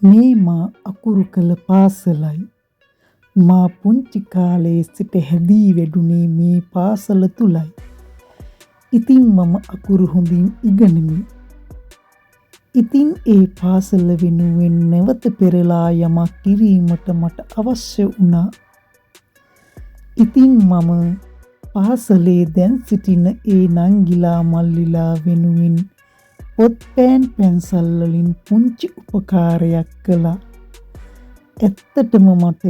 මේ මා අකුරු කළ පාසලයි. මා පුංචි කාලයේ සිට හැදී වැඩුණේ මේ පාසල තුලයි. ඉතින් මම අකුරු හොඳින් ඉගෙනමි. ඉතින් ඒ පාසල වෙනුවෙන් නැවත පෙරලා යමක් කිරීමට මට අවශ්‍ය වුණා. ඉතින් මම පාසලේ දැන් සිටින ඒ නංගිලා මල්ලිලා වෙනුවෙන් පොත් පෑන් පැන්සල් වලින් පුංචි උපකාරයක් කළා. ඇත්තටම මට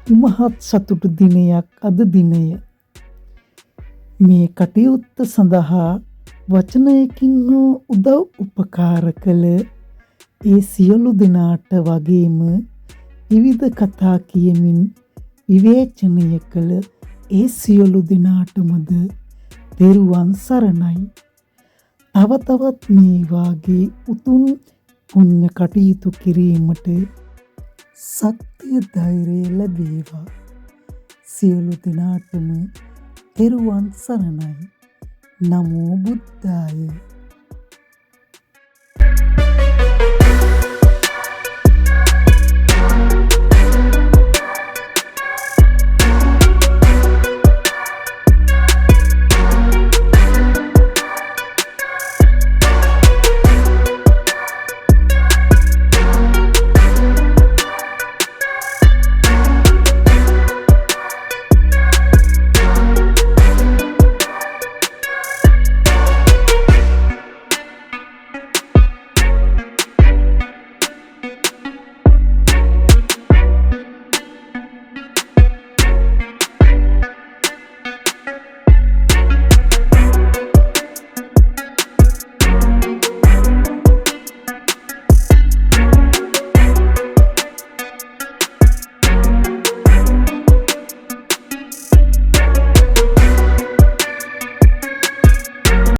ඉමහත් සතුටු දිනයක් අද දිනය. මේ කටයුත්ත සඳහා වචනයකින් හෝ උදව් උපකාර කළ ඒ සියලු දෙනාට වගේම විවිධ කතා කියමින් විවේචනය කළ ඒ සියලු දෙනාටමද තෙරුවන් සරණයි. තව තවත් මේ වාගේ උතුම් පුණ්‍ය කටයුතු කිරීමට ශක්තිය ධෛර්යය ලැබේවා. සියලු දෙනාටම තෙරුවන් සරණයි. නමෝ බුද්ධාය.